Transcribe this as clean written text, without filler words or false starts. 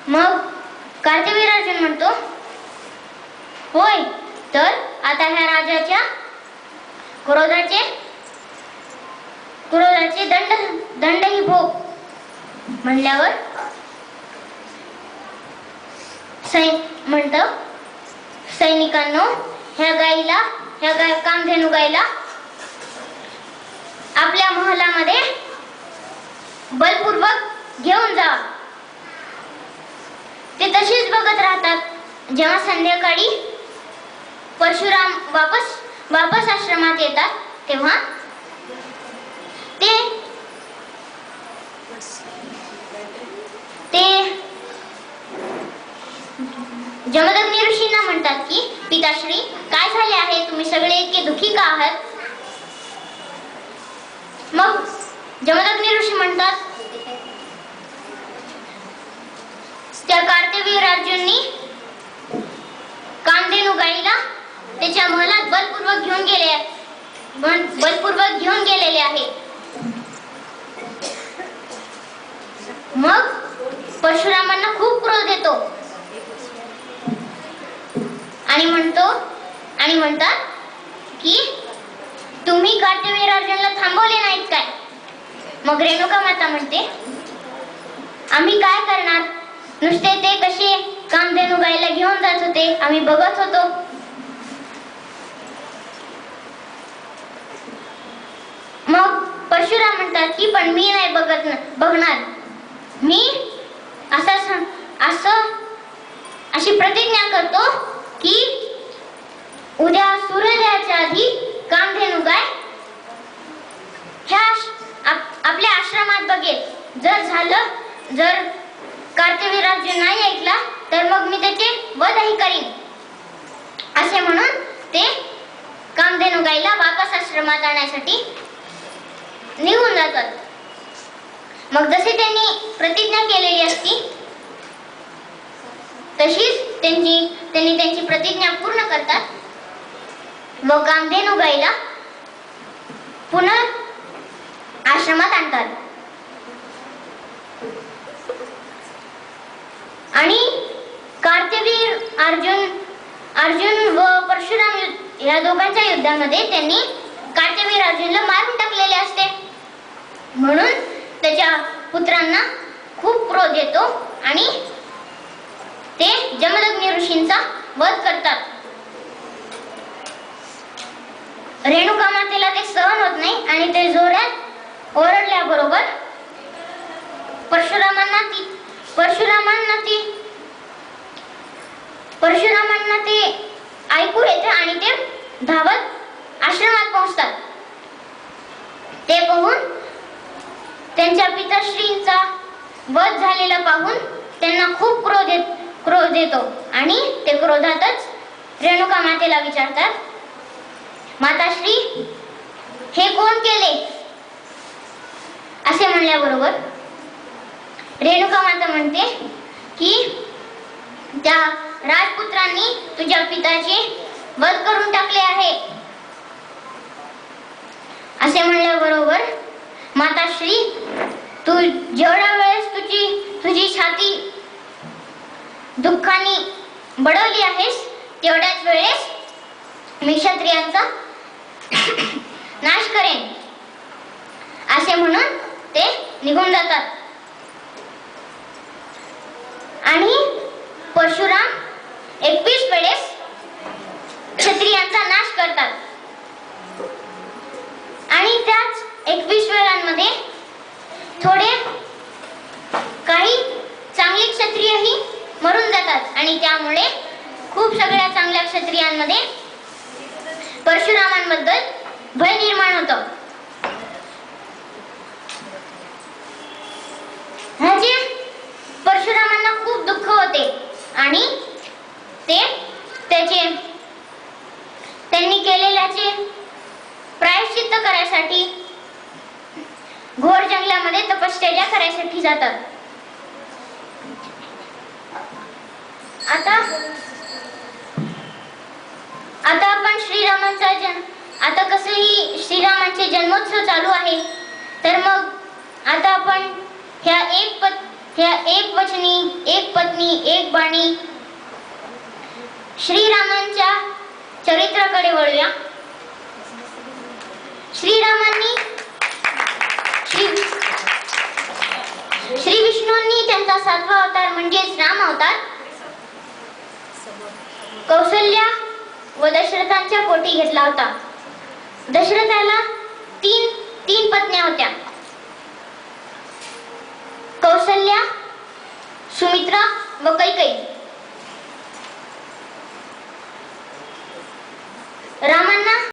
मग कार्तवीर्य अर्जुन म्हणतो, होय, तर आता ह्या राजाच्या क्रोधाचे दंडही भोग. म्हणल्यावर म्हणतं, सैनिकांनो, ह्या कामधेनू गाईला आपल्या महलामध्ये बलपूर्वक घेऊन जा. ते तशीच बघत राहतात. जेव्हा संध्याकाळी परशुराम वापस आश्रमात येतात तेव्हा ते जमदग्नी ऋषींना म्हणतात की, पिताश्री, काय झाले आहे? तुम्ही सगळे इतके दुःखी का आहात? मग जमदग्नी ऋषी म्हणतात, त्या कार्तवीर्य अर्जुननी कामधेनू गाईला त्याच्या महलात बलपूर्वक घेऊन गेलेले आहे. मग परशुरामांना खूप क्रोध येतो आणि म्हणतात की, तुम्ही कार्तवीर्य अर्जुनला थांबवले नाहीत काय? मग रेणुका माता म्हणते, आम्ही काय करणार? नुसते ते कसे कामधेनू गाईला घेऊन जात होते, आम्ही बघत होतो. मग परशुराम म्हणतात की, पण मी नाही बघणार. मी अशी प्रतिज्ञा करतो की उद्या सूर्योदयाच्या आधी कामधेनू गाय ह्या आपल्या आश्रमात बघेल. जर कार्तवीर्य अर्जुन नाही ऐकला तर मग मी त्याचे वधही करीन. असे म्हणून ते कामधेनू गाईला वापस आश्रमात आणण्यासाठी निघून जातात. मग जसे त्यांनी प्रतिज्ञा केलेली असती तशीच त्यांनी त्यांची प्रतिज्ञा पूर्ण करतात व कामधेनू गाईला पुन्हा आश्रमात आणतात. आणि कार्तवीर्य अर्जुन व परशुराम या दोघांच्या युद्धामध्ये त्यांनी कार्तवीर्य अर्जुनला मारून टाकलेले असते. म्हणून त्याच्या पुत्रांना खूप क्रोध येतो आणि ते जमदग्नी ऋषींचा वध करतात. रेणुका मातेला ते सहन होत नाही आणि ते जोरात ओरडल्याबरोबर परशुरामांना ते ऐकू येते आणि ते धावत आश्रमात पोहोचतात. ते पाहून त्यांच्या पिताश्रींचा वध झालेला पाहून त्यांना खूप क्रोध येतो आणि ते क्रोधातच रेणुका मातेला विचारतात, माताश्री, हे कोण केले? असे म्हणल्याबरोबर रेणुका माता म्हणते की त्या राजपुत्रांनी तुझ्या पिताचे वध करून टाकले आहे. असे म्हणल्याबरोबर, माताश्री, तू जेवढ्या वेळेस तुझी छाती दुःखाने बडवली आहेस तेवढ्याच वेळेस मी क्षत्रियांचा नाश करेन. असे म्हणून ते निघून जातात. आणि परशुराम 21 वेळेस क्षत्रियांचा नाश करतात. आणि त्याच 21 वेळांमध्ये काही चांगले क्षत्रियही मरून जातात आणि त्यामुळे खूप सगळ्या चांगल्या क्षत्रियांमध्ये परशुरामांबद्दल भय निर्माण होतं. म्हणजे परशुरामांना खूप दुःख होते आणि त्यांनी केलेल्याचे प्रायश्चित्त करायसाठी घोर जंगलामध्ये तपश्चर्या करायसाठी जातात. आता आपण आता कसंही श्रीरामांचे जन्मोत्सव चालू आहे, तर मग आता आपण ह्या ह्या एक वचनी, एक पत्नी, एक बाणी श्रीरामांच्या चरित्राकडे वळूया. श्रीरामांनी श्री विष्णूंनी त्यांचा 7वा अवतार म्हणजेच राम अवतार कौसल्या व दशरथांच्या पोटी घेतला होता. दशरथाला तीन पत्न्या होत्या. कौसल्या, सुमित्रा व कैकेयी. रामांना